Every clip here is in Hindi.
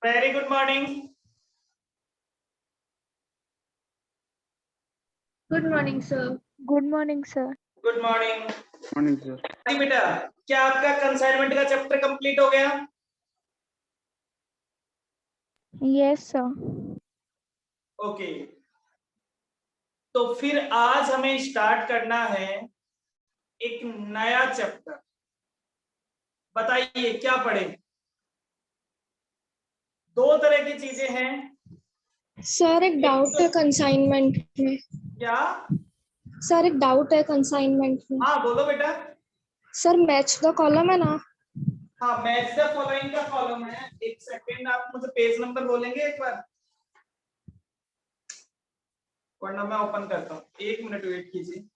Very good morning. Good morning sir. Good morning sir. Good morning. Morning sir. बेटा, क्या आपका कंसाइनमेंट का चैप्टर कंप्लीट हो गया? Yes sir. ओके, तो फिर आज हमें स्टार्ट करना है एक नया चैप्टर। बताइए क्या पढ़े? दो तरह की चीजें हैं। सर एक डाउट है कंसाइनमेंट में। क्या? सर एक डाउट है कंसाइनमेंट में। हाँ बोलो बेटा। सर मैच द कॉलम है ना? हाँ, मैच द फॉलोइंग का कॉलम है। एक सेकेंड, आप मुझे पेज नंबर बोलेंगे एक बार, वरना मैं ओपन करता हूँ। एक मिनट वेट कीजिए।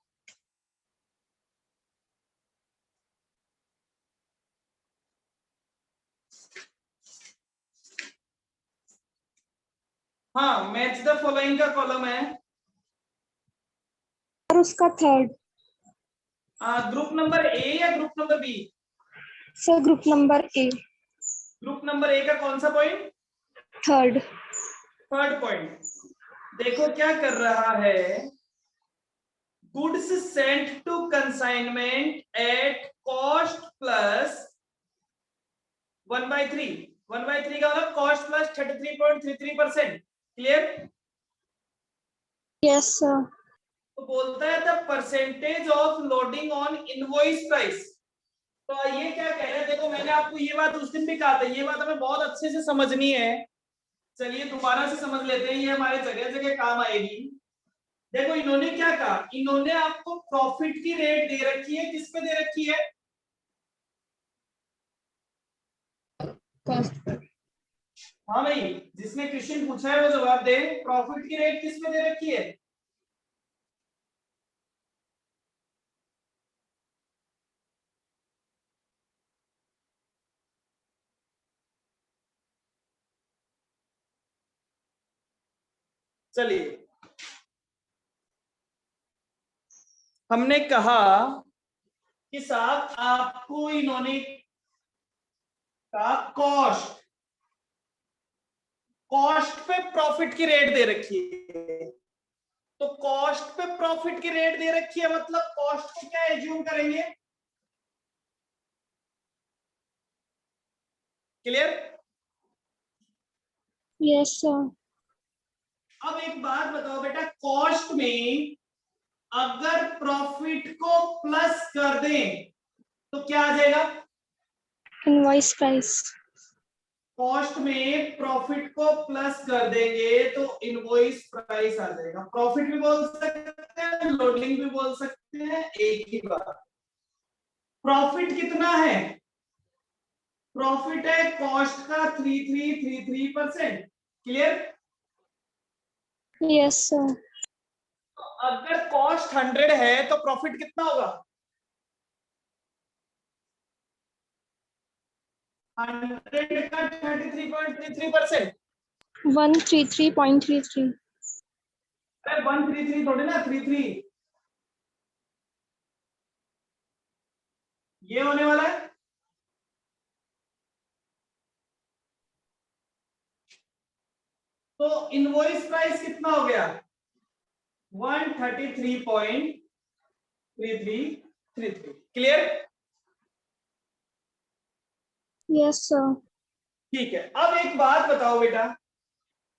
हाँ, मैच द फॉलोइंग का कॉलम है। और उसका थर्ड। ग्रुप नंबर ए या group number B? Sir group number A. Group number A का कौन सा पॉइंट? थर्ड। Third point. देखो क्या कर रहा है। Goods sent to consignment at cost plus 1/3। 1/3 का मतलब cost plus 33.33%। Clear? Yes sir. तो बोलता है the percentage of loading on invoice price. तो ये क्या कह रहा है? देखो मैंने आपको ये बात उस दिन भी कहा था, ये बात हमें बहुत अच्छे से समझनी है। चलिए दोबारा से समझ लेते हैं, ये हमारे जगह जगह काम आएगी। देखो इन्होंने क्या कहा, इन्होंने आपको प्रॉफिट की रेट दे रखी है। किस पे दे रखी है? Cost per. हाँ भाई, जिसने क्वेश्चन पूछा है वो जवाब दे। प्रॉफिट की रेट किस पे दे रखी है? चलिए, हमने कहा कि साहब आपको इन्होंने कहा कॉस्ट, कॉस्ट पे प्रॉफिट की रेट दे रखी है। तो कॉस्ट पे प्रॉफिट की रेट दे रखी है, मतलब कॉस्ट को क्या एज्यूम करेंगे? क्लियर? Yes sir. अब एक बात बताओ बेटा, कॉस्ट में अगर प्रॉफिट को प्लस कर दें तो क्या आ जाएगा? Invoice price. कॉस्ट में प्रॉफिट को प्लस कर देंगे तो इनवॉइस प्राइस आ जाएगा। प्रॉफिट भी बोल सकते हैं, लोडिंग भी बोल सकते हैं, एक ही बात। प्रॉफिट कितना है? प्रॉफिट है कॉस्ट का 3333%। क्लियर? Yes sir. अगर कॉस्ट 100 है तो प्रॉफिट कितना होगा? 100 का 33.33%। 133.33। अरे 133 थोड़े ना, 33 ये होने वाला है। तो इनवॉइस प्राइस कितना हो गया? 133.3333। क्लियर? Yes sir. ठीक है, अब एक बात बताओ बेटा,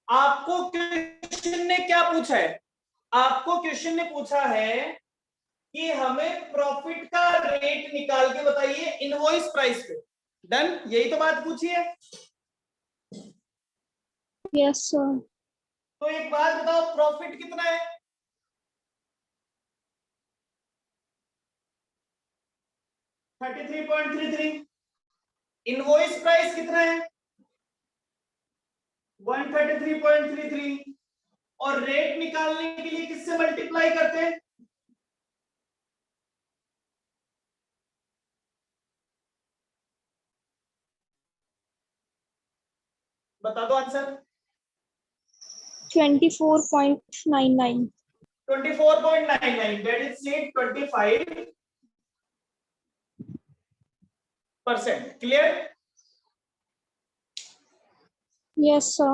आपको क्वेश्चन ने क्या पूछा है? आपको क्वेश्चन ने पूछा है कि हमें प्रॉफिट का रेट निकाल के बताइए इनवॉइस प्राइस पे। डन? यही तो बात पूछी है। Yes sir. तो एक बात बताओ, प्रॉफिट कितना है? 33.33। इनवॉइस प्राइस कितना है? 133.33। और रेट निकालने के लिए किससे मल्टीप्लाई करते हैं? बता दो answer. 24.99। 24.99, that is say 25%। Clear? Yes, sir.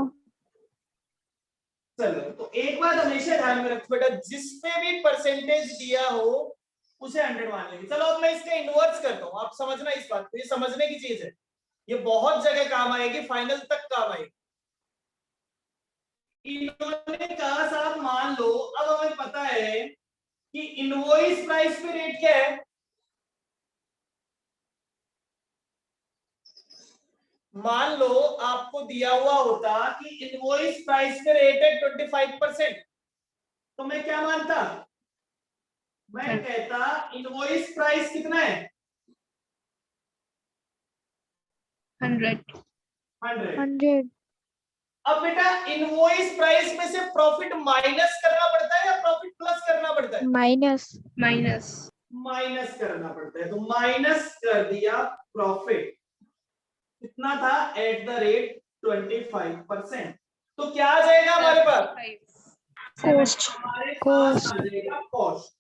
चलो, तो एक बात हमेशा ध्यान में रखो बेटा, जिसपे भी परसेंटेज दिया हो उसे 100 मान लेंगे। चलो अब मैं इसका इनवर्स करता हूँ, आप समझना इस बात को, ये समझने की चीज है, ये बहुत जगह काम आएगी, फाइनल तक काम आएगी। इन्होंने कहा साहब मान लो, अब हमें पता है कि इनवॉइस प्राइस पे रेट क्या है, मान लो आपको दिया हुआ होता कि इनवॉइस प्राइस पे रेट है 25%, तो मैं क्या मानता, मैं कहता इनवॉइस प्राइस कितना है 100। 100. अब बेटा इनवॉइस प्राइस में से प्रॉफिट माइनस करना पड़ता है या प्रॉफिट प्लस करना पड़ता है, Minus. माइनस माइनस करना पड़ता है, तो माइनस कर दिया प्रॉफिट, कितना था एट द रेट 25%, तो क्या आ जाएगा हमारे पास, Cost. हमारे पास Cost. आ जाएगा कॉस्ट।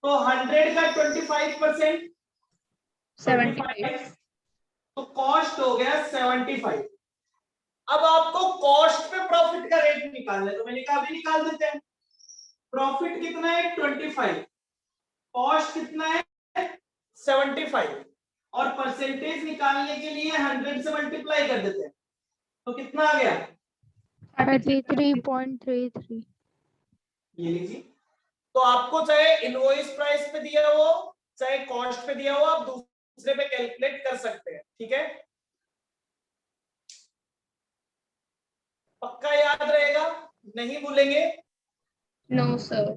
तो 100 का 25% 75। तो कॉस्ट हो गया 75। अब आपको कॉस्ट पे प्रॉफिट का रेट निकालना है, तो मैंने कहा अभी निकाल देते हैं। प्रॉफिट कितना है 25, कॉस्ट कितना है 75, और परसेंटेज निकालने के लिए 100 से मल्टीप्लाई कर देते हैं, तो कितना आ गया 33.33. ये लीजिए। तो आपको चाहे इनवॉइस प्राइस पे दिया हो चाहे कॉस्ट पे दिया हो, आप दूसरे पे कैलकुलेट कर सकते हैं, ठीक है, पक्का याद रहेगा, नहीं भूलेंगे, no sir.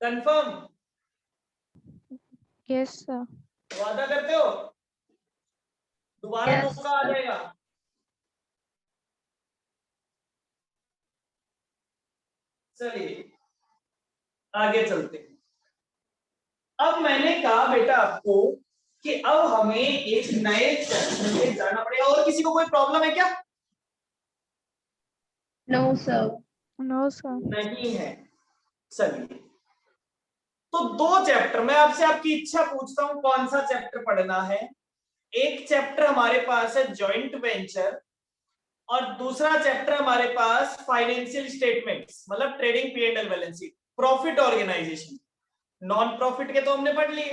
Confirm, Yes, sir. वादा करते हो, दोबारा Yes, मौका आ sir. जाएगा। चलिए आगे चलते हैं। अब मैंने कहा बेटा आपको कि अब हमें एक नए चैप्टर में जाना पड़ेगा, और किसी को कोई प्रॉब्लम है क्या, नो सर। No, sir. नहीं है, चलिए तो दो चैप्टर, मैं आपसे आपकी इच्छा पूछता हूं कौन सा चैप्टर पढ़ना है। एक चैप्टर हमारे पास है जॉइंट वेंचर, और दूसरा चैप्टर हमारे पास फाइनेंशियल स्टेटमेंट्स, मतलब trading P and L balance sheet, profit organisation. Non profit के तो हमने पढ़ लिए,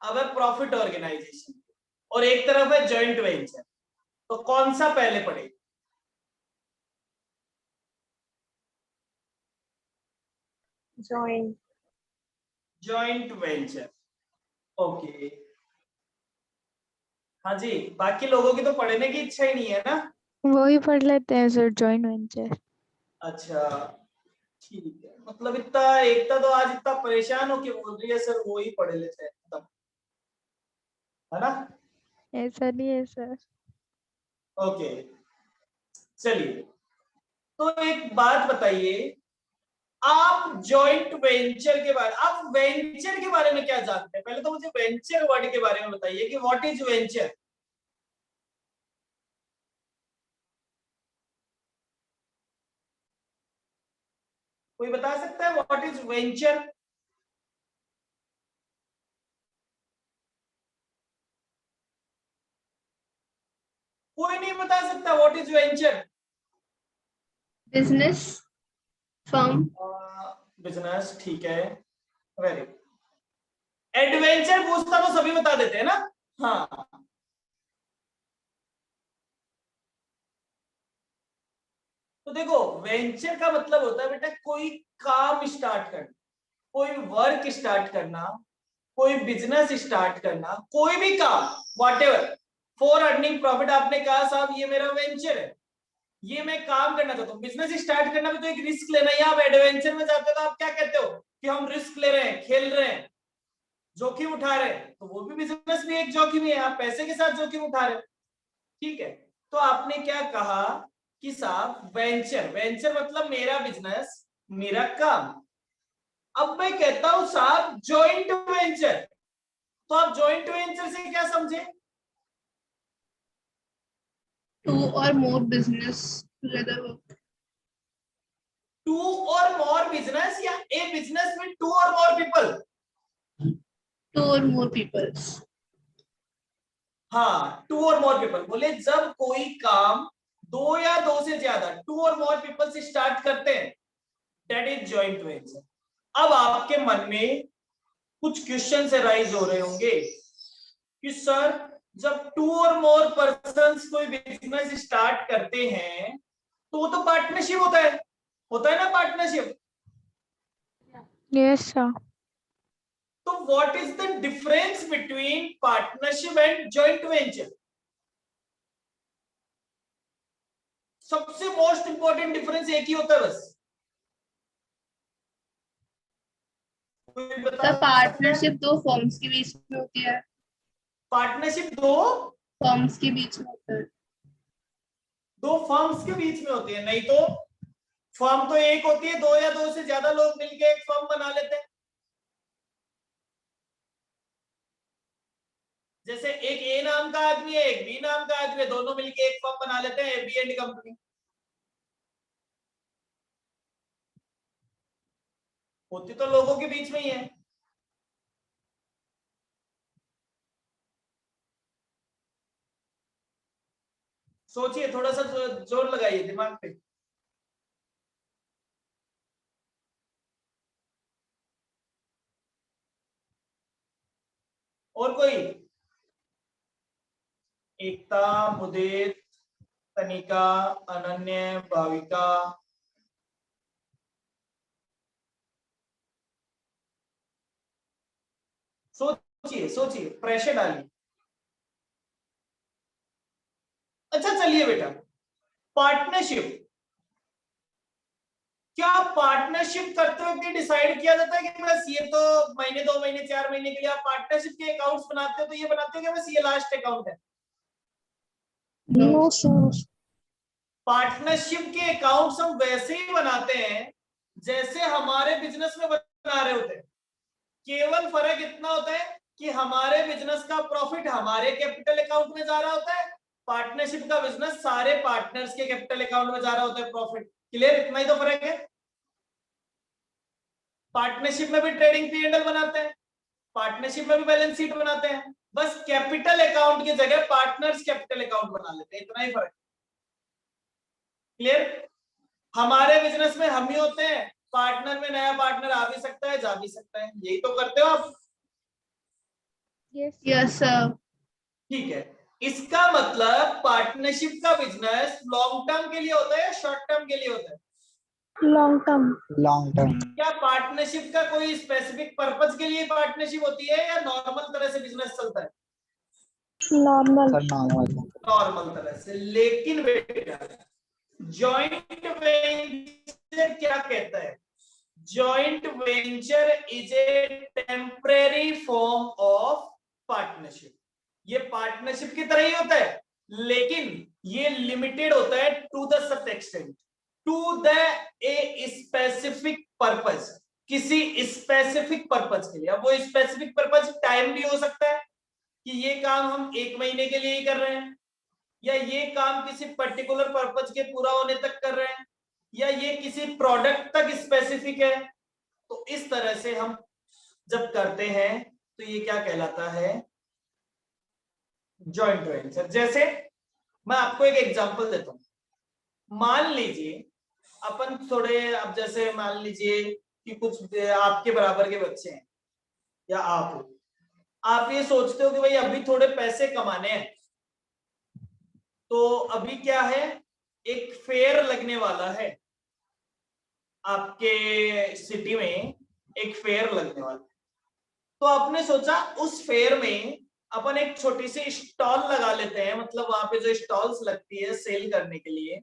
अब है प्रॉफिट ऑर्गेनाइजेशन, और एक तरफ है जॉइंट वेंचर, तो कौन सा पहले पढ़े, जॉइंट वेंचर, ओके। हाँ जी, बाकी लोगों की तो पढ़ने की इच्छा ही नहीं है ना, वही पढ़ लेते हैं सर, जॉइंट वेंचर. अच्छा ठीक है, मतलब इतना एकता तो आज इतना परेशान होके बोल रही है सर वो ही पढ़ लेते हैं तब, है ना, ऐसा नहीं है सर. ओके। चलिए तो एक बात बताइए, आप जॉइंट वेंचर के बारे, आप वेंचर के बारे में क्या जानते हैं, पहले तो मुझे वेंचर वर्ड के बारे में बताइए कि व्हाट इज वेंचर, कोई बता सकता है व्हाट इज वेंचर, कोई नहीं बता सकता what is venture, business firm. Business, ठीक है, वेरी गुड। एडवेंचर पूछता तो सभी बता देते हैं ना, हाँ, तो देखो वेंचर का मतलब होता है बेटा कोई काम स्टार्ट करना, कोई वर्क स्टार्ट करना, कोई बिजनेस स्टार्ट करना, कोई भी काम व्हाटएवर फॉर अर्निंग प्रॉफिट। आपने कहा साहब ये मेरा वेंचर है, ये मैं काम करना चाहता हूँ, बिजनेस स्टार्ट करना भी तो एक रिस्क लेना है। आप एडवेंचर में जाते हो तो आप क्या कहते हो कि हम रिस्क ले रहे हैं, खेल रहे हैं, जोखिम उठा रहे हैं, तो वो भी बिजनेस भी एक जोखिम ही है, आप पैसे के साथ जोखिम उठा रहे हो, ठीक है। तो आपने क्या कहा कि साहब वेंचर, वेंचर मतलब मेरा बिजनेस, मेरा काम। अब मैं कहता हूं साहब जॉइंट वेंचर, तो आप जॉइंट वेंचर से क्या समझे, 2 or more business together work. 2 or more business या a business with 2 or more people, 2 or more peoples. हाँ, 2 और मोर पीपल, बोले जब कोई काम 2 या 2 से ज्यादा 2 और मोर पीपल से स्टार्ट करते हैं, दैट इज जॉइंट वेंचर। अब आपके मन में कुछ क्वेश्चन राइज हो रहे होंगे कि सर जब 2 और मोर पर्सन्स कोई बिजनेस स्टार्ट करते हैं तो वो तो पार्टनरशिप होता है ना पार्टनरशिप। Yes, sir. तो what is the difference between partnership and joint venture? सबसे मोस्ट इंपॉर्टेंट डिफरेंस एक ही होता है बस। कोई बता तो सकता है? पार्टनरशिप दो फर्म्स के बीच में होती है, पार्टनरशिप दो फर्म्स के बीच में होता है। फर्म्स के बीच में होती है, नहीं तो फर्म तो एक होती है, 2 या 2 से ज्यादा लोग मिलके एक फर्म बना लेते हैं। जैसे एक ए नाम का आदमी है, एक बी नाम का आदमी है, दोनों मिलके एक फर्म बना लेते हैं, एबी एंड कंपनी। होती तो लोगों के बीच में ही है। सोचिए, थोड़ा सा जोर लगाइए दिमाग पे। और कोई? एकता, मुदित, तनिका, अनन्य, भाविका। सोचिए, प्रेशर डालिए। अच्छा चलिए बेटा, पार्टनरशिप, क्या पार्टनरशिप करते वक्त डिसाइड किया जाता है कि बस ये तो महीने 2 महीने 4 महीने के लिए आप पार्टनरशिप के अकाउंट्स बनाते हो तो ये बनाते हो कि बस ये लास्ट अकाउंट है? No, sir. पार्टनरशिप के अकाउंट्स हम वैसे ही बनाते हैं जैसे हमारे बिजनेस में बना रहे होते हैं। केवल फर्क इतना होता है कि हमारे बिजनेस का प्रॉफिट हमारे कैपिटल अकाउंट में जा रहा होता है, पार्टनरशिप का बिजनेस सारे पार्टनर्स के कैपिटल अकाउंट में जा रहा होता है प्रॉफिट। क्लियर? इतना ही तो फर्क है। पार्टनरशिप में भी ट्रेडिंग पी&एल बनाते हैं, पार्टनरशिप में भी बैलेंस शीट बनाते हैं, बस कैपिटल अकाउंट की जगह पार्टनर्स कैपिटल अकाउंट बना लेते हैं, इतना ही फर्क। क्लियर? हमारे बिजनेस में हम ही होते हैं, पार्टनर में नया पार्टनर आ भी सकता है, जा भी सकता है, यही तो करते हो आप। Yes sir. ठीक है, इसका मतलब पार्टनरशिप का बिजनेस लॉन्ग टर्म के लिए होता है या शॉर्ट टर्म के लिए होता है? Long term. Long term. क्या पार्टनरशिप का कोई स्पेसिफिक पर्पज के लिए पार्टनरशिप होती है या नॉर्मल तरह से बिजनेस चलता है? Normal. Sir normal. नॉर्मल तरह से। लेकिन बेटा जॉइंट वेंचर क्या कहता है? Joint venture is a temporary form of partnership. ये पार्टनरशिप की तरह ही होता है, लेकिन ये लिमिटेड होता है to the such extent, to the a specific purpose, किसी स्पेसिफिक पर्पज के लिए। अब वो स्पेसिफिक पर्पज टाइम भी हो सकता है कि ये काम हम 1 महीने के लिए ही कर रहे हैं, या ये काम किसी पर्टिकुलर पर्पज के पूरा होने तक कर रहे हैं, या ये किसी प्रोडक्ट तक स्पेसिफिक है। तो इस तरह से हम जब करते हैं तो ये क्या कहलाता है? Joint venture. जैसे मैं आपको एक एग्जांपल देता हूं। मान लीजिए अपन थोड़े, अब जैसे मान लीजिए कि कुछ आपके बराबर के बच्चे हैं या आप हो, आप ये सोचते हो कि भाई अभी थोड़े पैसे कमाने हैं, तो अभी क्या है, एक फेयर लगने वाला है, आपके सिटी में एक फेयर लगने वाला है। तो आपने सोचा उस फेयर में अपन एक छोटी सी स्टॉल लगा लेते हैं, मतलब वहां पे जो स्टॉल्स लगती है सेल करने के लिए,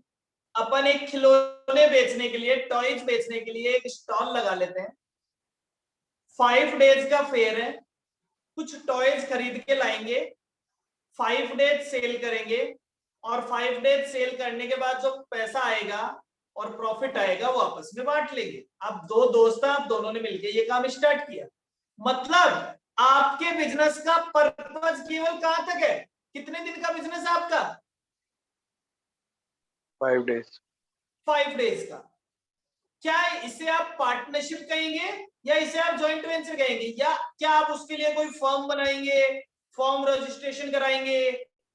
अपन एक खिलौने बेचने के लिए, टॉयज बेचने के लिए एक स्टॉल लगा लेते हैं। 5 डेज का फेयर है, कुछ टॉयज खरीद के लाएंगे, 5 डेज सेल करेंगे, और 5 डेज सेल करने के बाद जो पैसा आएगा और प्रॉफिट आएगा वो आपस में बांट लेंगे। आप 2 दोस्त हैं, आप दोनों ने मिलकर ये काम स्टार्ट किया। मतलब आपके बिजनेस का पर्पज केवल कहां तक है? कितने दिन का बिजनेस है आपका? 5 डेज। 5 डेज का। क्या इसे आप पार्टनरशिप कहेंगे या इसे आप जॉइंट वेंचर कहेंगे, या क्या आप उसके लिए कोई फर्म बनाएंगे, फॉर्म रजिस्ट्रेशन कराएंगे,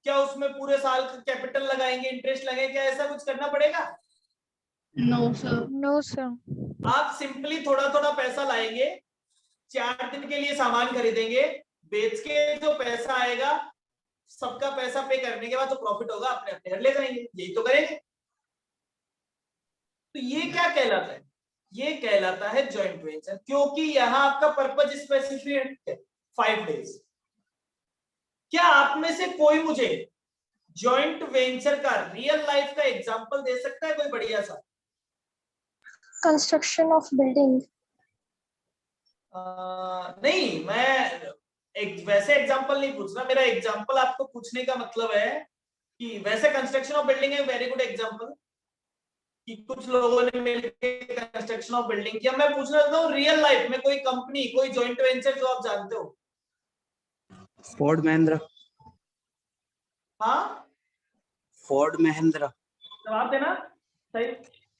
क्या उसमें पूरे साल का कैपिटल लगाएंगे, इंटरेस्ट लगाएंगे, क्या ऐसा कुछ करना पड़ेगा? No, sir. No, sir. आप सिंपली थोड़ा थोड़ा पैसा लाएंगे, 4 दिन के लिए सामान खरीदेंगे, बेच के जो पैसा आएगा, सबका पैसा पे करने के बाद जो प्रॉफिट होगा अपने अपने घर ले जाएंगे, यही तो करेंगे। तो ये क्या कहलाता है? ये कहलाता है जॉइंट वेंचर, क्योंकि यहां आपका पर्पज स्पेसिफिक है 5 डेज। क्या आप में से कोई मुझे जॉइंट वेंचर का रियल लाइफ का एग्जांपल दे सकता है, कोई बढ़िया सा? Construction of building. नहीं, मैं एक वैसे एग्जांपल नहीं पूछ रहा। मेरा एग्जांपल आपको पूछने का मतलब है कि वैसे कंस्ट्रक्शन ऑफ बिल्डिंग है वेरी गुड एग्जांपल, कि कुछ लोगों ने मिलकर कंस्ट्रक्शन ऑफ बिल्डिंग किया। मैं पूछना चाहता हूँ रियल लाइफ में कोई कंपनी, कोई जॉइंट वेंचर जो आप जानते हो। फोर्ड महिंद्रा। हाँ, फोर्ड महिंद्रा। जवाब देना सही।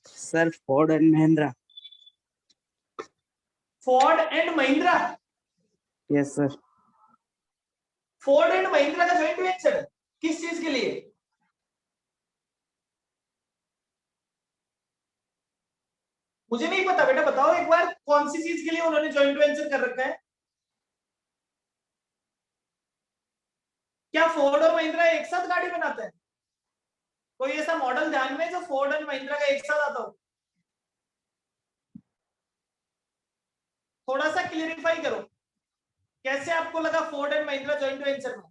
Sir Ford and Mahindra. Ford and Mahindra? Yes sir. Ford and Mahindra का जॉइंट वेंचर है, किस चीज के लिए? मुझे नहीं पता बेटा, बताओ एक बार, कौन सी चीज के लिए उन्होंने जॉइंट वेंचर कर रखा है? क्या फोर्ड और महिंद्रा एक साथ गाड़ी बनाते हैं? कोई ऐसा मॉडल ध्यान में जो फोर्ड और महिंद्रा का एक साथ आता हो? थोड़ा सा क्लियरिफाई करो, कैसे आपको लगा Ford and Mahindra joint venture में?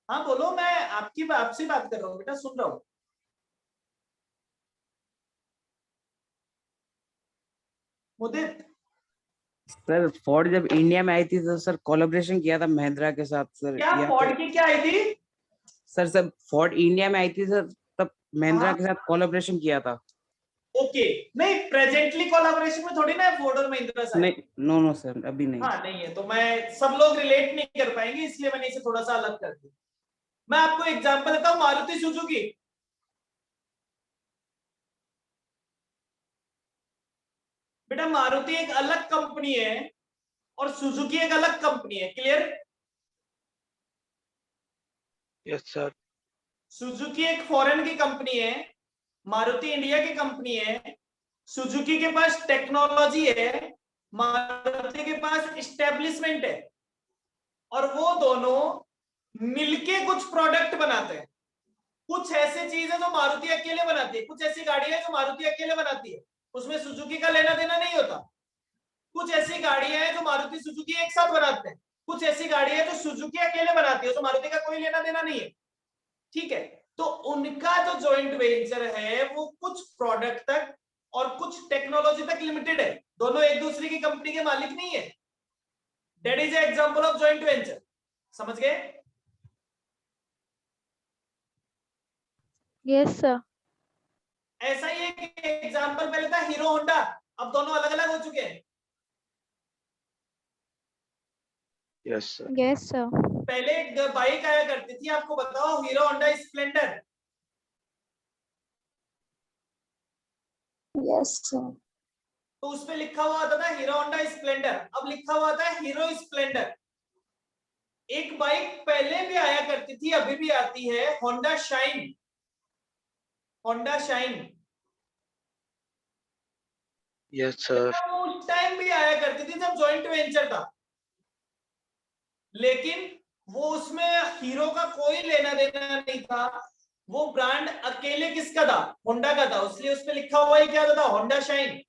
हाँ बोलो, मैं आपसे बात कर रहा हूँ बेटा, सुन रहा हूँ। मुदित, सर फोर्ड जब इंडिया में आई थी तो सर कोलैबोरेशन किया था महिंद्रा के साथ सर। क्या या फोर्ड तो की क्या आई थी? सर सब फोर्ड इंडिया में आई थी सर, तब महिंद्रा हाँ। के साथ कोलैबोरेशन किया था। ओके, नहीं प्रेजेंटली कोलैबोरेशन में थोड़ी ना है फोर्ड और महिंद्रा से। नहीं, नो नो सर, अभी नहीं। हाँ नहीं है, तो मैं सब लोग रिलेट नहीं कर पाएंगे, इसलिए मैंने इसे थोड़ा सा अलग कर दिया। मैं आपको एग्जांपल देता हूं, मारुति सुजुकी। बेटा मारुति एक अलग कंपनी है और सुजुकी एक अलग कंपनी है, क्लियर? Yes sir. सुजुकी एक फॉरेन की कंपनी है, मारुति इंडिया की कंपनी है। सुजुकी के पास टेक्नोलॉजी है, मारुति के पास एस्टेब्लिशमेंट है, और वो दोनों मिलके कुछ प्रोडक्ट बनाते हैं। कुछ ऐसी चीज है जो मारुति अकेले बनाती है, कुछ ऐसी गाड़ियां है जो मारुति अकेले बनाती है, उसमें सुजुकी का लेना देना नहीं होता। कुछ ऐसी गाड़ियां हैं जो मारुति सुजुकी एक साथ बनाते हैं, कुछ ऐसी गाड़ियां हैं जो सुजुकी अकेले बनाती है, तो मारुति का कोई लेना देना नहीं है, ठीक है? तो उनका जो जॉइंट वेंचर है वो कुछ प्रोडक्ट तक और कुछ टेक्नोलॉजी तक लिमिटेड है, दोनों एक दूसरे की कंपनी के मालिक नहीं है। That is example of joint venture, समझ गए? Yes, sir. ऐसा ही एक एग्जांपल पहले था हीरो होंडा, अब दोनों अलग अलग हो चुके हैं। Yes sir. Yes, sir. पहले एक बाइक आया करती थी, आपको बताओ, hero Honda Splendor. Yes, sir. तो उसमें लिखा हुआ आता था हीरो होंडा स्प्लेंडर, अब लिखा हुआ आता है हीरो स्प्लेंडर। एक बाइक पहले भी आया करती थी, अभी भी आती है, Honda shine. Honda shine, yes sir. वो उस टाइम भी आया करती थी जब जॉइंट वेंचर था, लेकिन वो उसमें हीरो का कोई लेना देना नहीं था, वो ब्रांड अकेले किसका था? होंडा का था, इसलिए उसमें लिखा हुआ ही क्या था? Honda shine.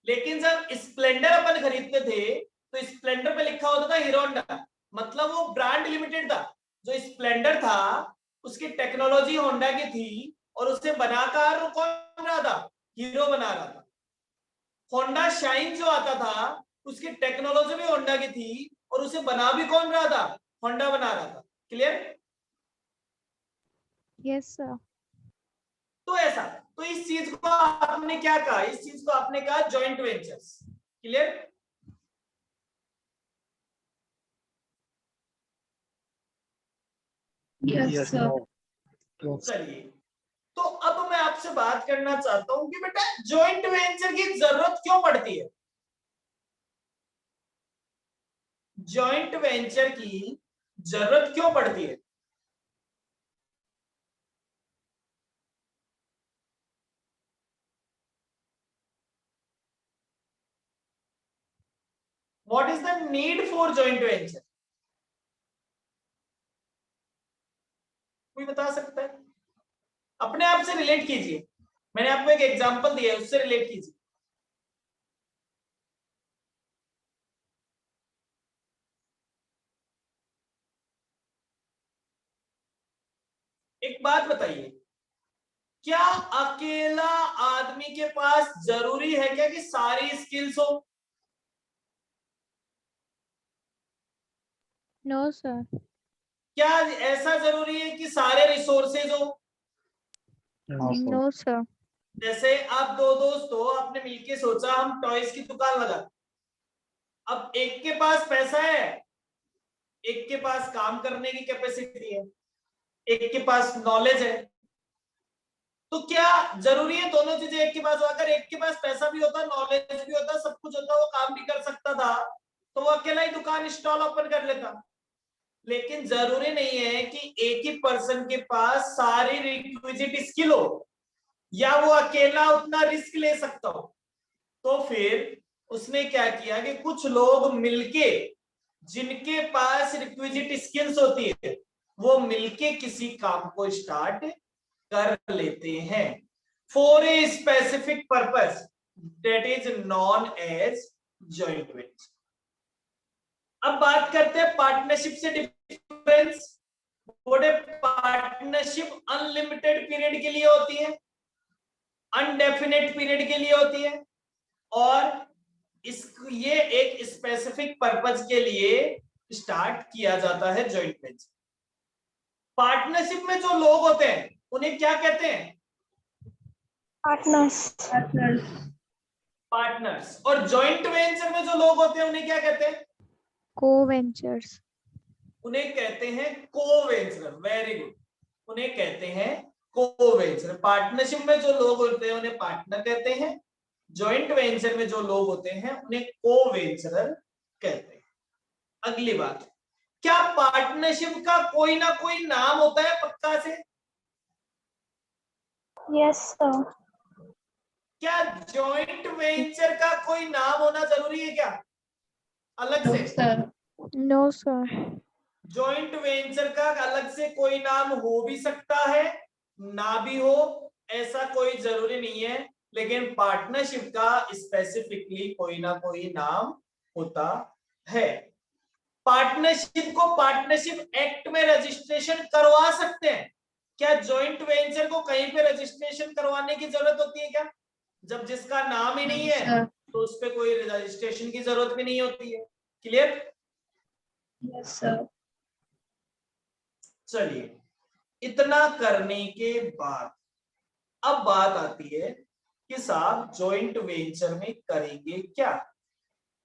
लेकिन जब स्प्लेंडर अपन खरीदते थे तो स्प्लेंडर पे लिखा होता था हीरो होंडा, मतलब वो ब्रांड लिमिटेड था। जो स्प्लेंडर था उसकी टेक्नोलॉजी होंडा की थी, और उसे बनाकर कौन रहा था? हीरो बना रहा था। होंडा शाइन जो आता था उसकी टेक्नोलॉजी भी होंडा की थी, और उसे बना भी कौन रहा था? होंडा बना रहा था, क्लियर? Yes, sir. तो ऐसा, तो इस चीज को आपने क्या कहा? इस चीज को आपने कहा joint ventures, clear? Yes, sir. चलिए, तो अब मैं आपसे बात करना चाहता हूं कि बेटा जॉइंट वेंचर की जरूरत क्यों पड़ती है? जॉइंट वेंचर की जरूरत क्यों पड़ती है? What is the need for joint venture? कोई बता सकता है? अपने आप से रिलेट कीजिए, मैंने आपको एक एग्जांपल दिया है, उससे रिलेट कीजिए। एक बात बताइए, क्या अकेला आदमी के पास जरूरी है क्या कि सारी स्किल्स हो? No, sir. क्या ऐसा जरूरी है कि सारे रिसोर्सेज हो? No, sir. जैसे आप दो दोस्त हो, आपने मिलके सोचा हम टॉयज की दुकान लगा, अब एक के पास पैसा है, एक के पास काम करने की कैपेसिटी है, एक के पास नॉलेज है, तो क्या जरूरी है दोनों चीजें एक के पास हो? अगर एक के पास पैसा भी होता, नॉलेज भी होता, सब कुछ होता, वो काम भी कर सकता था, तो वो अकेला ही दुकान स्टॉल ओपन कर लेता। लेकिन जरूरी नहीं है कि एक ही पर्सन के पास सारी रिक्विजिट स्किल हो या वो अकेला उतना रिस्क ले सकता हो। तो फिर उसने क्या किया कि कुछ लोग मिलके, जिनके पास रिक्विजिट स्किल्स होती है, वो मिलके किसी काम को स्टार्ट कर लेते हैं for a specific purpose that is known as joint venture. अब बात करते हैं पार्टनरशिप से डिफरेंस। बोले पार्टनरशिप अनलिमिटेड पीरियड के लिए होती है, अनडेफिनेट पीरियड के लिए होती है, और ये एक स्पेसिफिक पर्पस के लिए स्टार्ट किया जाता है जॉइंट वेंचर। पार्टनरशिप में जो लोग होते हैं उन्हें क्या कहते हैं? पार्टनर्स। पार्टनर्स। और जॉइंट वेंचर में जो लोग होते हैं उन्हें क्या कहते हैं? Co-ventures. उन्हें कहते हैं को-वेंचर। वेरी गुड, उन्हें कहते हैं को-वेंचर। पार्टनरशिप में जो लोग होते हैं उन्हें पार्टनर कहते हैं, जॉइंट वेंचर में जो लोग होते हैं उन्हें को-वेंचरर कहते हैं। अगली बात, क्या पार्टनरशिप का कोई ना कोई नाम होता है पक्का से? Yes sir. क्या जॉइंट वेंचर का कोई नाम होना जरूरी है क्या अलग से? No, sir. जॉइंट वेंचर का अलग से कोई नाम हो भी सकता है, ना भी हो, ऐसा कोई जरूरी नहीं है, लेकिन पार्टनरशिप का स्पेसिफिकली कोई ना कोई नाम होता है। पार्टनरशिप को पार्टनरशिप एक्ट में रजिस्ट्रेशन करवा सकते हैं। क्या जॉइंट वेंचर को कहीं पे रजिस्ट्रेशन करवाने की जरूरत होती है क्या? जब जिसका नाम ही नहीं है तो उस पर कोई रजिस्ट्रेशन की जरूरत भी नहीं होती है। क्लियर? Yes sir. चलिए, इतना करने के बाद अब बात आती है कि साहब जॉइंट वेंचर में करेंगे क्या?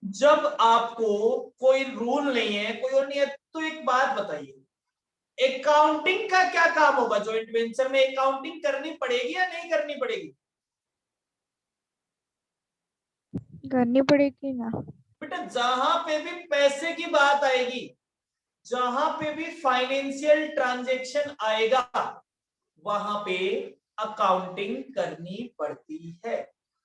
जब आपको कोई रूल नहीं है, कोई और नहीं है, तो एक बात बताइए, अकाउंटिंग का क्या काम होगा जॉइंट वेंचर में? अकाउंटिंग करनी पड़ेगी या नहीं करनी पड़ेगी? करनी पड़ेगी ना। बेटा जहां पे भी पैसे की बात आएगी, जहां पे भी फाइनेंशियल ट्रांजैक्शन आएगा, वहां पे अकाउंटिंग करनी पड़ती है।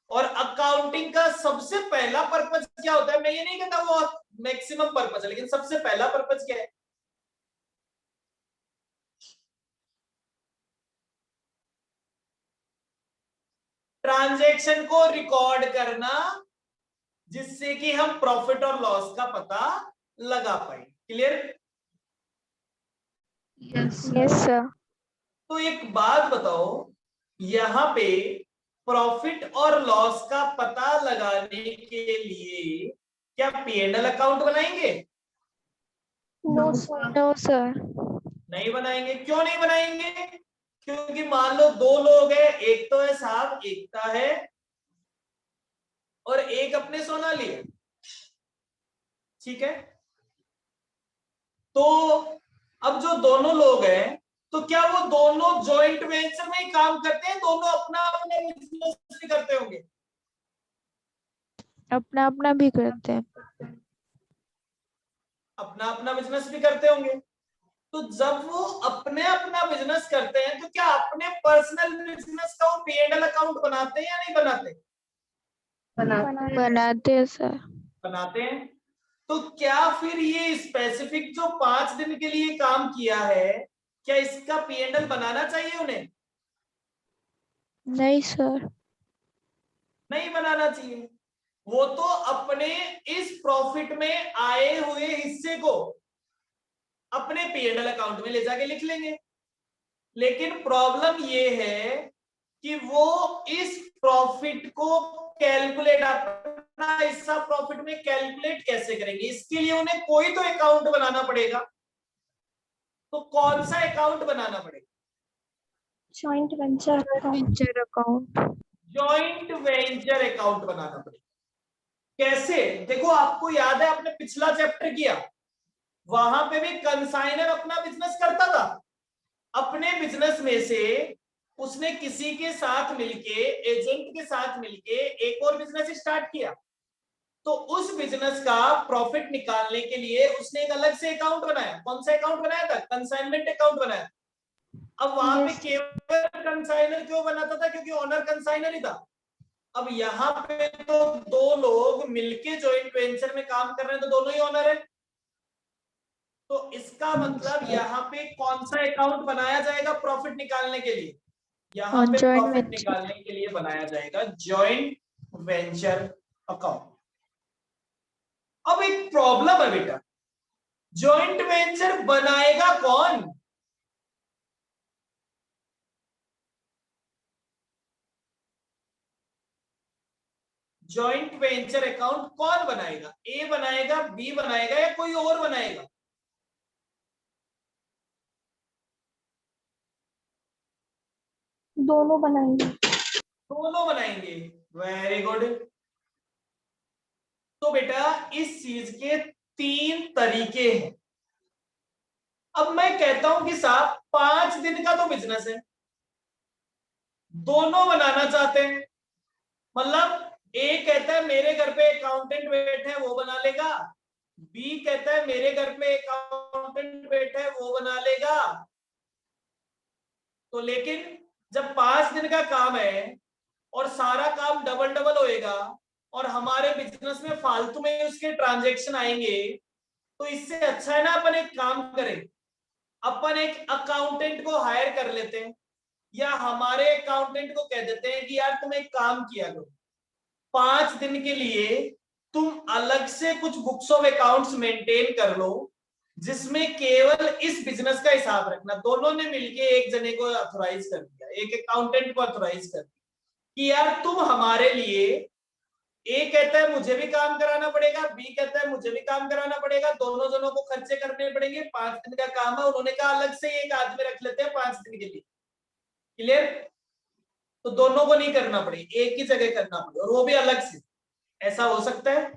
और अकाउंटिंग का सबसे पहला पर्पस क्या होता है? मैं ये नहीं कहता वो मैक्सिमम पर्पस है, लेकिन सबसे पहला पर्पस क्या है? ट्रांजैक्शन को रिकॉर्ड करना, जिससे कि हम प्रॉफिट और लॉस का पता लगा पाए। क्लियर? Yes Yes, sir. तो एक बात बताओ, यहां पे प्रॉफिट और लॉस का पता लगाने के लिए क्या P&L अकाउंट बनाएंगे? No sir. No, sir. नहीं बनाएंगे। क्यों नहीं बनाएंगे? क्योंकि मान लो दो लोग हैं, एक तो है साहब एकता है और एक अपने सोनाली है, ठीक है? तो अब जो दोनों लोग हैं, तो क्या वो दोनों जॉइंट वेंचर में ही काम करते हैं? दोनों अपना अपना बिजनेस भी करते होंगे? अपना अपना भी करते हैं। अपना अपना बिजनेस भी करते होंगे। तो जब वो अपने अपना बिजनेस करते हैं तो क्या अपने पर्सनल बिजनेस का वो P&L अकाउंट बनाते हैं या नहीं बनाते? बनाते हैं सर। बनाते हैं। तो क्या फिर ये स्पेसिफिक जो 5 दिन के लिए काम किया है, क्या इसका P&L बनाना चाहिए उन्हें? नहीं सर। नहीं बनाना चाहिए। वो तो अपने इस प्रॉफिट में आए हुए हिस्से को अपने P&L अकाउंट में ले जाके लिख लेंगे। लेकिन प्रॉब्लम ये है कि वो इस प्रॉफिट को कैलकुलेट, अपना हिस्सा प्रॉफिट में कैलकुलेट कैसे करेंगे? इसके लिए उन्हें कोई तो अकाउंट बनाना पड़ेगा। तो कौन सा अकाउंट बनाना पड़ेगा? Joint venture account. Venture account. Joint venture account बनाना पड़ेगा। कैसे? देखो, आपको याद है आपने पिछला चैप्टर किया, वहां पे भी कंसाइनर अपना बिजनेस करता था। अपने बिजनेस में से उसने किसी के साथ मिलके, एजेंट के साथ मिलके एक और बिजनेस स्टार्ट किया। तो उस बिजनेस का प्रॉफिट निकालने के लिए उसने एक अलग से अकाउंट बनाया। कौन सा अकाउंट बनाया था? कंसाइनमेंट अकाउंट बनाया। अब वहां पे Yes. केवल कंसाइनर क्यों बनाता था? क्योंकि ओनर कंसाइनर ही था। अब यहाँ पे तो दो लोग मिलके जॉइंट वेंचर में काम कर रहे हैं, तो दोनों ही ओनर है। तो इसका मतलब यहाँ पे कौन सा अकाउंट बनाया जाएगा प्रॉफिट निकालने के लिए? यहाँ On पे joint प्रॉफिट venture. निकालने के लिए बनाया जाएगा जॉइंट वेंचर अकाउंट। अब एक प्रॉब्लम है बेटा, जॉइंट वेंचर बनाएगा कौन? जॉइंट वेंचर अकाउंट कौन बनाएगा? ए बनाएगा, बी बनाएगा, या कोई और बनाएगा? दोनों बनाएंगे। दोनों बनाएंगे। Very good. तो बेटा इस चीज के 3 तरीके हैं। अब मैं कहता हूं कि साहब 5 दिन का तो बिजनेस है, दोनों बनाना चाहते हैं। मतलब ए कहता है मेरे घर पे अकाउंटेंट बैठे है, वो बना लेगा। बी कहता है मेरे घर पे अकाउंटेंट बैठे है, वो बना लेगा। तो लेकिन जब 5 दिन का काम है और सारा काम डबल डबल होएगा और हमारे बिजनेस में फालतू में उसके ट्रांजैक्शन आएंगे, तो इससे अच्छा है ना अपन एक काम करें, अपन एक अकाउंटेंट को हायर कर लेते हैं, या हमारे अकाउंटेंट को कह देते हैं कि यार तुम एक काम किया करो, 5 दिन के लिए तुम अलग से कुछ बुक्स ऑफ अकाउंट्स मेंटेन कर लो, जिसमें केवल इस बिजनेस का हिसाब रखना। दोनों ने मिलके एक जने को ऑथोराइज कर दिया, एक अकाउंटेंट को ऑथोराइज कर दिया कि यार तुम हमारे लिए, ए कहता है मुझे भी काम कराना पड़ेगा, बी कहता है मुझे भी काम कराना पड़ेगा, दोनों जनों को खर्चे करने पड़ेंगे। 5 दिन का काम है, उन्होंने कहा अलग से एक आदमी रख लेते हैं 5 दिन के लिए। क्लियर? तो दोनों को नहीं करना पड़े, एक ही जगह करना पड़े, और वो भी अलग से। ऐसा हो सकता है?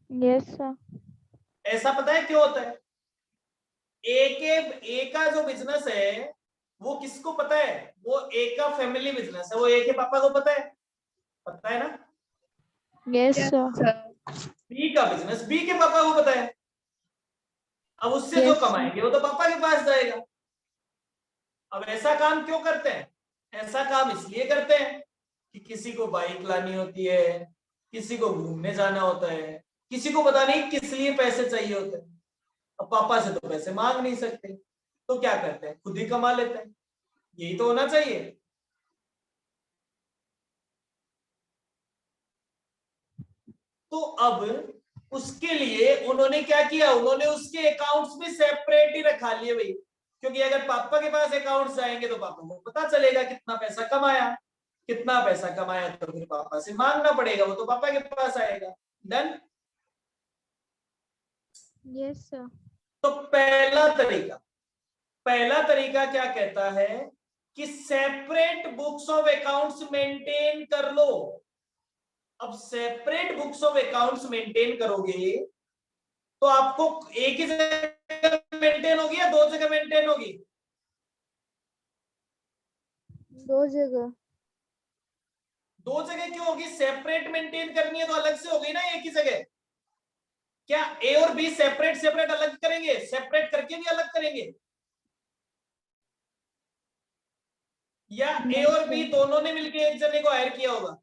Yes sir. ऐसा पता है क्यों होता है? ए का जो बिजनेस है वो किसको पता है? वो ए का फैमिली बिजनेस है, वो ए के पापा को पता है। पता है ना? Yes Yes, sir. sir. B का बिजनेस बी के पापा को पता है। अब उससे जो Yes sir. कमाएंगे वो तो पापा के पास जाएगा। अब ऐसा काम क्यों करते हैं? ऐसा काम इसलिए करते हैं कि किसी को बाइक लानी होती है, किसी को घूमने जाना होता है, किसी को पता नहीं किस लिए पैसे चाहिए होते हैं। अब पापा से तो पैसे मांग नहीं सकते, तो क्या करते हैं? खुद ही कमा लेते हैं। यही तो होना चाहिए। तो अब उसके लिए उन्होंने क्या किया? उन्होंने उसके अकाउंट्स भी सेपरेट ही रखा लिए भाई, क्योंकि अगर पापा के पास अकाउंट्स जाएंगे तो पापा को पता चलेगा कितना पैसा कमाया। कितना पैसा कमाया तो फिर पापा से मांगना पड़ेगा, वो तो पापा के पास आएगा। डन? Yes sir. तो पहला तरीका क्या कहता है कि separate books of accounts maintain कर लो। अब separate books of accounts maintain करोगे तो आपको एक ही जगह मेंटेन होगी या 2 जगह मेंटेन होगी? 2 जगह। 2 जगह क्यों होगी? सेपरेट मेंटेन करनी है तो अलग से होगी ना, एक ही जगह। क्या ए और बी सेपरेट सेपरेट अलग करेंगे, सेपरेट करके भी अलग करेंगे, या ए और बी दोनों ने मिलके एक जने को हायर किया होगा?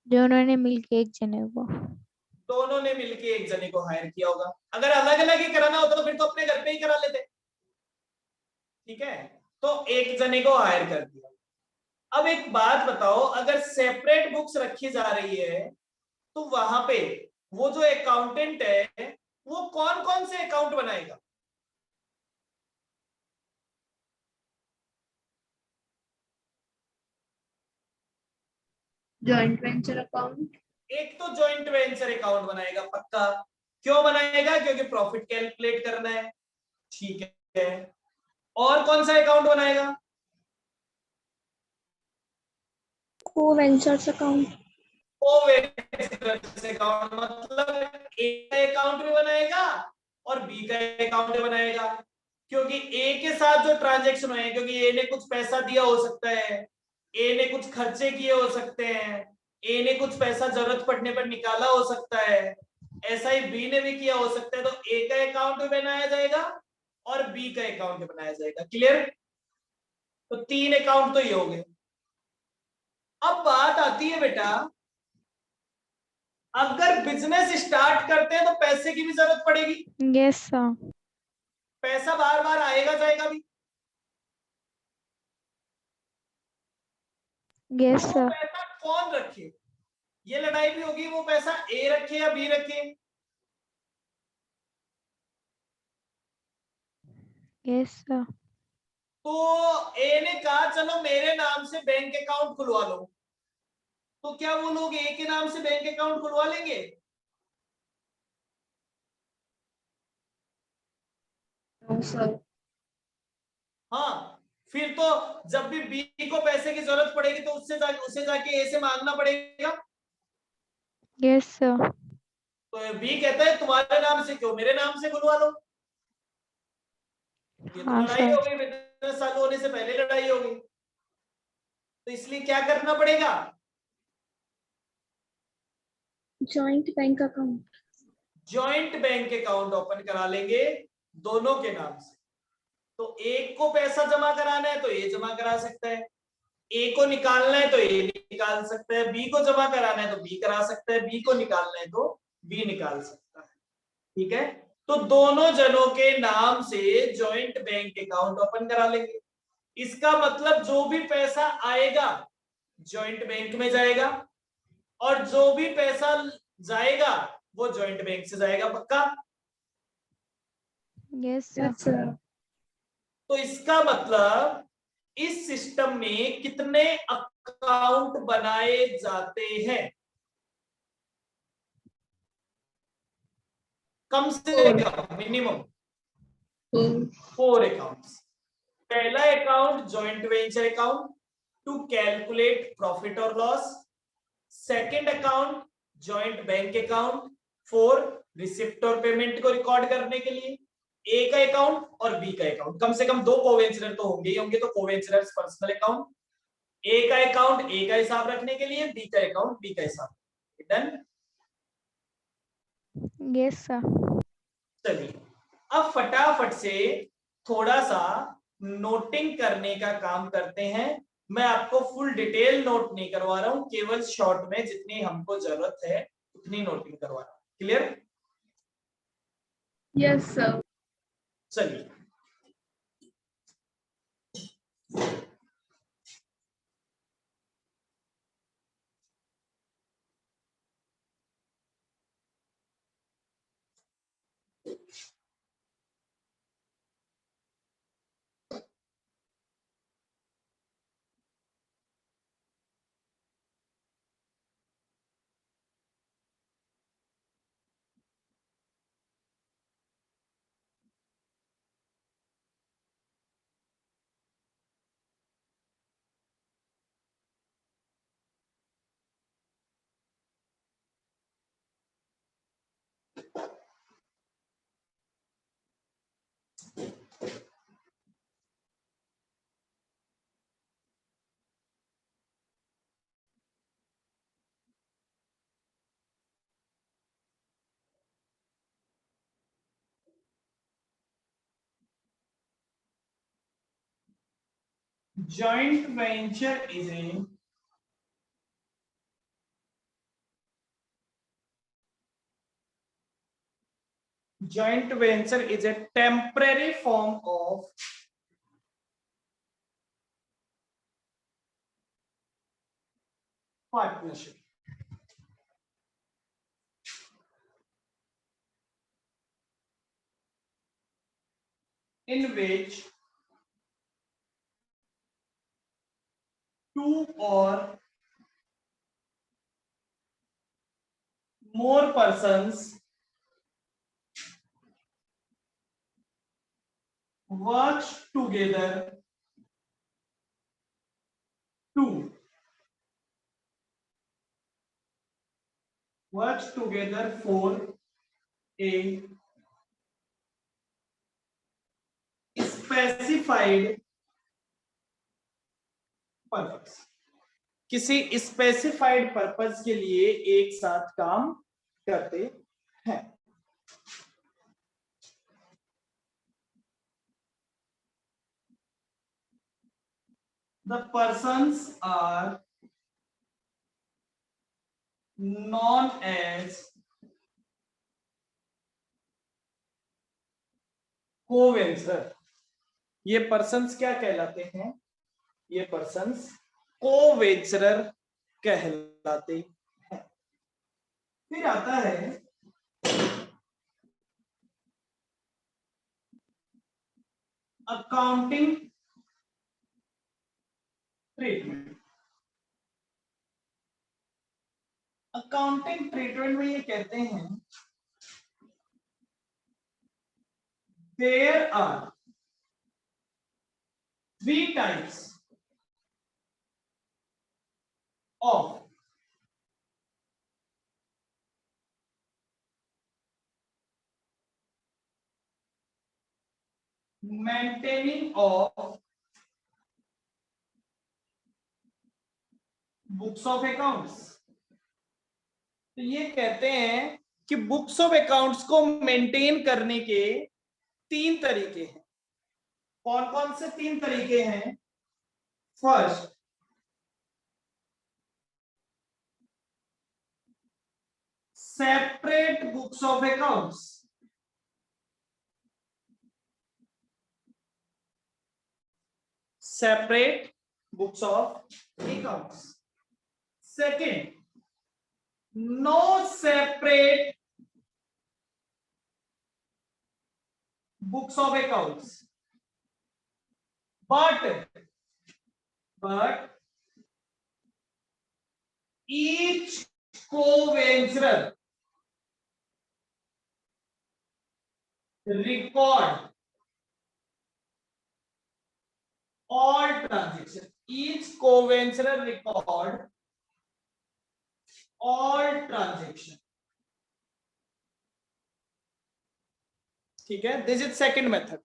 दोनों ने मिलके एक जने को। दोनों ने मिलके एक जने को हायर किया होगा। अगर अलग अलग ही कराना होता तो फिर तो अपने घर पे ही करा लेते। ठीक है, तो एक जने को हायर कर दिया। अब एक बात बताओ, अगर सेपरेट बुक्स रखी जा रही है तो वहां पे वो जो अकाउंटेंट है वो कौन कौन से अकाउंट बनाएगा? Joint venture account. एक तो जॉइंट वेंचर अकाउंट बनाएगा पक्का। क्यों बनाएगा? क्योंकि प्रॉफिट कैलकुलेट करना है। ठीक है, और कौन सा अकाउंट बनाएगा? को वेंचर्स अकाउंट। कोवेंचर्स अकाउंट मतलब ए का अकाउंट भी बनाएगा और बी का अकाउंट भी बनाएगा, क्योंकि ए के साथ जो ट्रांजैक्शन हुए, क्योंकि ए ने कुछ पैसा दिया हो सकता है, ए ने कुछ खर्चे किए हो सकते हैं, ए ने कुछ पैसा जरूरत पड़ने पर निकाला हो सकता है, ऐसा ही बी ने भी किया हो सकता है। तो ए का अकाउंट भी बनाया जाएगा और बी का अकाउंट भी बनाया जाएगा। क्लियर? तो 3 अकाउंट तो ये हो गए। अब बात आती है बेटा, अगर बिजनेस स्टार्ट करते हैं तो पैसे की भी जरूरत पड़ेगी। Yes sir. पैसा बार बार आएगा जाएगा भी। यस वो सर। पैसा कौन रखे? ये लड़ाई भी होगी, वो पैसा ए रखे या बी रखे। Yes sir. तो ए ने कहा चलो मेरे नाम से बैंक अकाउंट खुलवा लो, तो क्या वो लोग ए के नाम से बैंक अकाउंट खुलवा लेंगे? No sir. हाँ, फिर तो जब भी बी को पैसे की जरूरत पड़ेगी तो उसे जाके ए से मांगना पड़ेगा। Yes sir. तो बी कहता है तुम्हारे नाम से क्यों, मेरे नाम से खुलवा लो। ये तो हाँ लड़ाई सर। हो गई, बिजनेस चालू होने से पहले लड़ाई हो गई। तो इसलिए क्या करना पड़ेगा? Joint bank account. Joint bank account open करा लेंगे दोनों के नाम से। तो एक को पैसा जमा कराना है तो ए जमा करा सकता है, ए को निकालना है तो ए निकाल सकता है, बी को जमा कराना है तो बी करा सकता है, बी को निकालना है तो बी निकाल सकता है। ठीक है, तो दोनों जनों के नाम से जॉइंट बैंक अकाउंट ओपन करा लेंगे। इसका मतलब जो भी पैसा आएगा जॉइंट बैंक में जाएगा और जो भी पैसा जाएगा वो जॉइंट बैंक से जाएगा। पक्का? Yes yes sir. सर। तो इसका मतलब इस सिस्टम में कितने अकाउंट बनाए जाते हैं? कम से कम मिनिमम 4 अकाउंट्स। पहला account joint venture account to calculate profit और loss. Second account joint bank account for receipt और पेमेंट को रिकॉर्ड करने के लिए। ए का अकाउंट और बी का अकाउंट, कम से कम 2 कोवेंचरर तो होंगे ही होंगे, तो कोवेंचरर्स पर्सनल अकाउंट। ए का अकाउंट ए का हिसाब रखने के लिए, बी का अकाउंट बी का हिसाब। डन? Yes sir. चलिए अब फटाफट से थोड़ा सा नोटिंग करने का काम करते हैं। मैं आपको फुल डिटेल नोट नहीं करवा रहा हूं, केवल शॉर्ट में जितनी हमको जरूरत है उतनी नोटिंग करवा रहा हूं। क्लियर? Yes sir. चलिए joint venture is a temporary form of partnership. In which two or more persons work together for a specified purpose. किसी स्पेसिफाइड पर्पस के लिए एक साथ काम करते हैं. The persons are known as co-venture. ये पर्सन्स क्या कहलाते हैं? ये पर्सन्स को-वेंचरर कहलाते हैं. फिर आता है अकाउंटिंग ट्रीटमेंट. अकाउंटिंग ट्रीटमेंट में ये कहते हैं there are 3 types of maintaining of books of accounts. तो ये कहते हैं कि बुक्स ऑफ अकाउंट्स को मेंटेन करने के 3 तरीके हैं. कौन कौन से 3 तरीके हैं? First, separate books of accounts. Separate books of accounts. Second, no separate books of accounts, but each co-venturer record all transactions. Each co-venturer record all transaction. ठीक है, this is second method.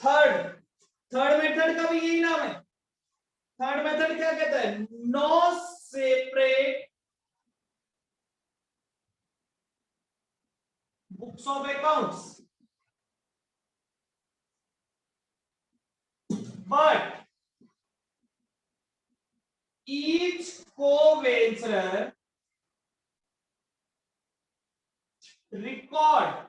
Third method का भी यही नाम है. थर्ड मेथड क्या कहता है? No separate books of accounts, but each co-venturer record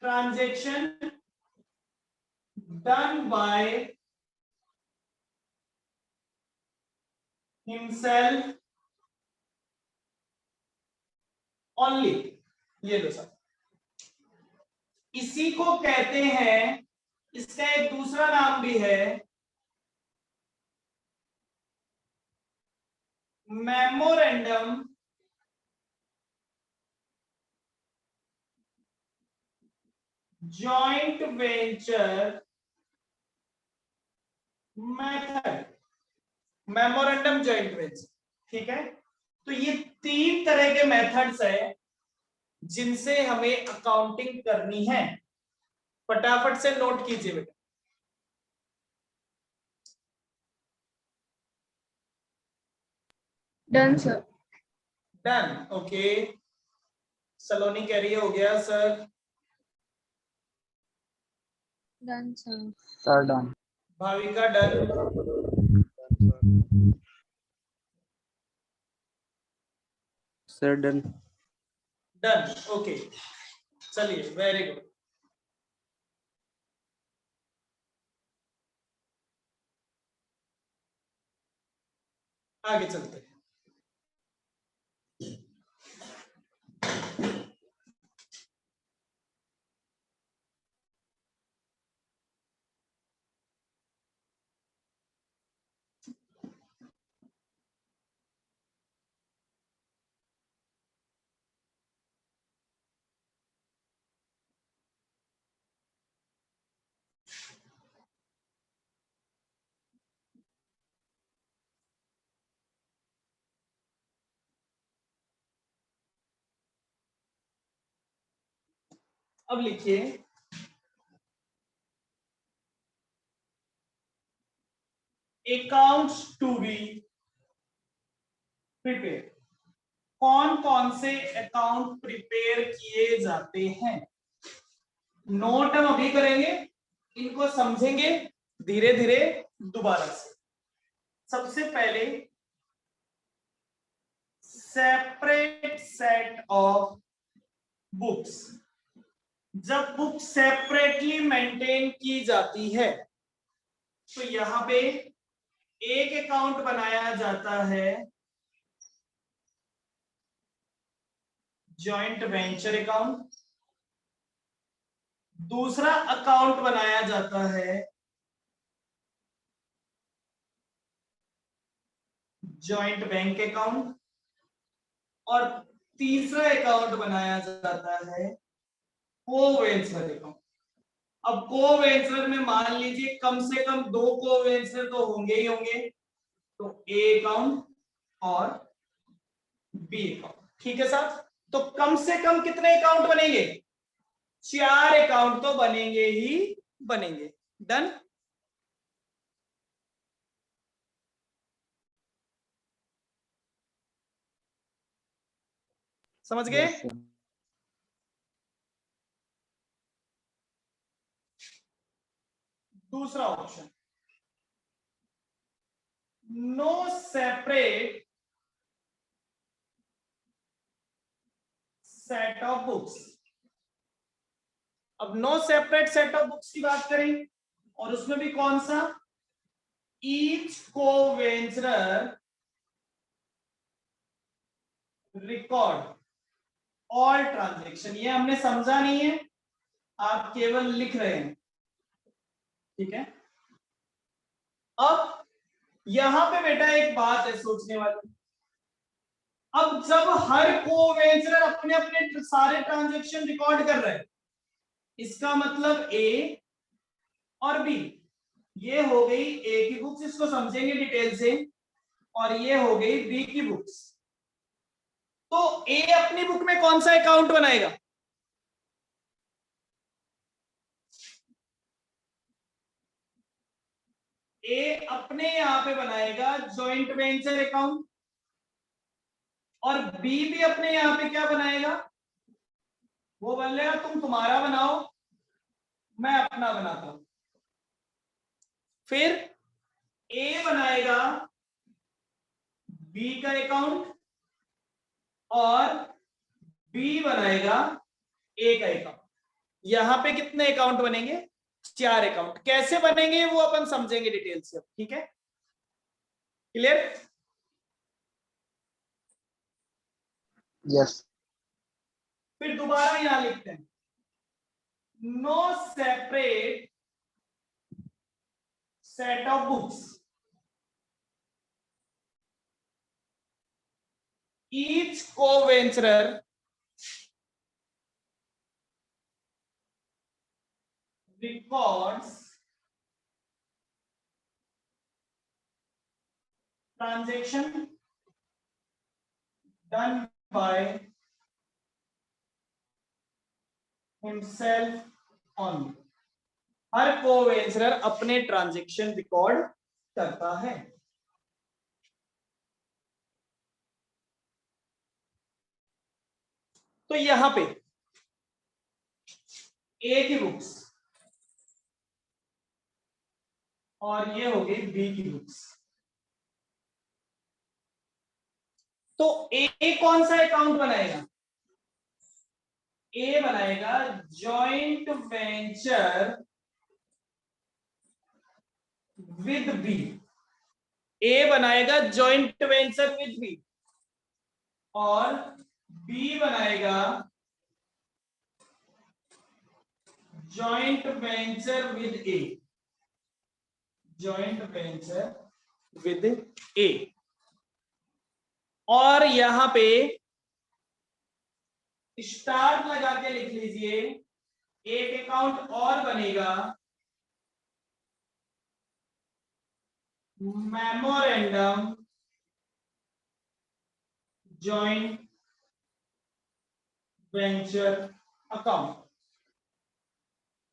transaction done by himself only. ये लो सर, इसी को कहते हैं, इसका एक दूसरा नाम भी है memorandum joint venture method. Memorandum joint venture. ठीक है, तो ये 3 तरह के मेथड्स है जिनसे हमें अकाउंटिंग करनी है. फटाफट से नोट कीजिए बेटा. Done, sir. Done, okay. Saloni कह रही है हो गया sir. Done, sir. Sir done. Bhavika done. Sir done. Done, okay. चलिए, वेरी गुड। आगे चलते हैं। अब लिखिए अकाउंट्स टू बी प्रिपेयर। कौन कौन से अकाउंट प्रिपेयर किए जाते हैं? नोट हम अभी करेंगे, इनको समझेंगे धीरे धीरे दोबारा से। सबसे पहले सेपरेट सेट ऑफ बुक्स। जब बुक सेपरेटली मेंटेन की जाती है तो यहां पे एक अकाउंट बनाया जाता है जॉइंट वेंचर अकाउंट, दूसरा अकाउंट बनाया जाता है जॉइंट बैंक अकाउंट, और तीसरा अकाउंट बनाया जाता है को-वेंचर अकाउंट। अब को-वेंचर में मान लीजिए कम से कम 2 को-वेंचर तो होंगे ही होंगे, तो ए अकाउंट और बी अकाउंट। ठीक है साहब, तो कम से कम कितने अकाउंट बनेंगे? 4 अकाउंट तो बनेंगे ही बनेंगे। डन। समझ गए? दूसरा option, no separate set of books. अब no separate set of books की बात करें, और उसमें भी कौन सा? Each co-venturer record all transaction. ये हमने समझा नहीं है, आप केवल लिख रहे हैं। ठीक है, अब यहां पे बेटा एक बात है सोचने वाली। अब जब हर को-वेंचरर अपने अपने सारे ट्रांजैक्शन रिकॉर्ड कर रहे हैं, इसका मतलब ए और बी, ये हो गई ए की बुक्स, इसको समझेंगे डिटेल से, और ये हो गई बी की बुक्स। तो ए अपनी बुक में कौन सा अकाउंट बनाएगा? ए अपने यहां पे बनाएगा जॉइंट वेंचर अकाउंट, और बी भी अपने यहां पे क्या बनाएगा? वो बोलेगा तुम तुम्हारा बनाओ, मैं अपना बनाता हूं। फिर ए बनाएगा बी का अकाउंट और बी बनाएगा ए का अकाउंट। यहां पे कितने अकाउंट बनेंगे? 4 अकाउंट। कैसे बनेंगे वो अपन समझेंगे डिटेल से। ठीक है, क्लियर? यस। फिर दोबारा यहां लिखते हैं, no separate set of books, each co-venturer records transaction done by himself only। हर को-वेंचरर अपने ट्रांजैक्शन रिकॉर्ड करता है। तो यहां पे ए की बुक्स और ये हो गई बी की बुक्स। तो ए कौन सा अकाउंट बनाएगा? ए बनाएगा joint venture with B. A बनाएगा जॉइंट वेंचर विद बी और बी बनाएगा joint venture with A. Joint venture with A. और यहां पे स्टार्ट लगा के लिख लीजिए, एक अकाउंट और बनेगा मेमोरेंडम जॉइंट वेंचर अकाउंट।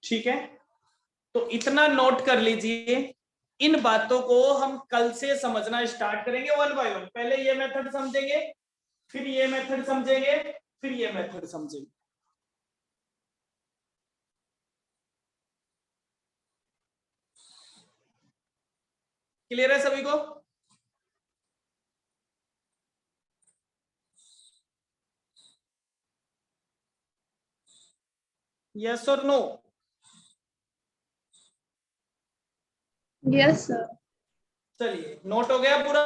ठीक है, तो इतना नोट कर लीजिए। इन बातों को हम कल से समझना स्टार्ट करेंगे वन बाय वन। पहले ये मेथड समझेंगे, फिर ये मेथड समझेंगे, फिर ये मेथड समझेंगे। क्लियर है सभी को? यस और नो? Yes, sir. चलिए, नोट हो गया पूरा?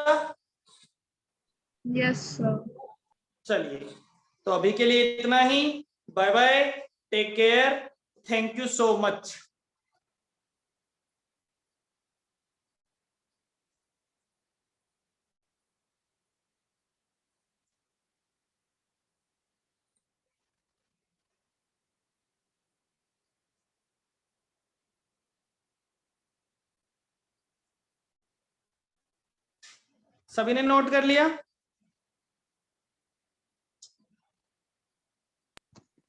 Yes, sir. चलिए, तो अभी के लिए इतना ही। Bye bye, take care, thank you so much. सभी ने नोट कर लिया?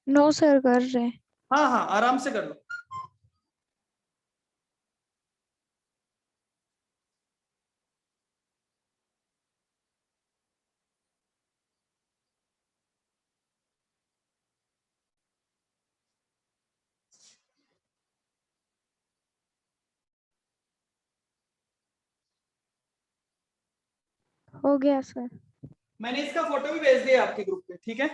नो सर, कर रहे। हाँ हाँ, आराम से कर लो। हो गया सर। मैंने इसका फोटो भी भेज दिया आपके ग्रुप पे, ठीक है?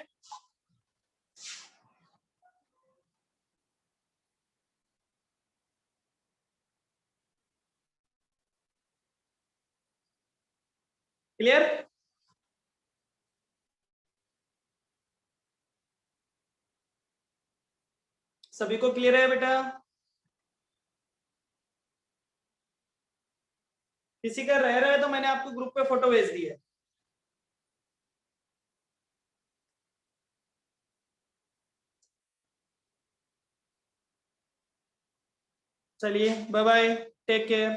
क्लियर? सभी को क्लियर है बेटा? किसी का रह रहा है तो मैंने आपको ग्रुप पे फोटो भेज दी है। चलिए, बाय बाय, टेक केयर।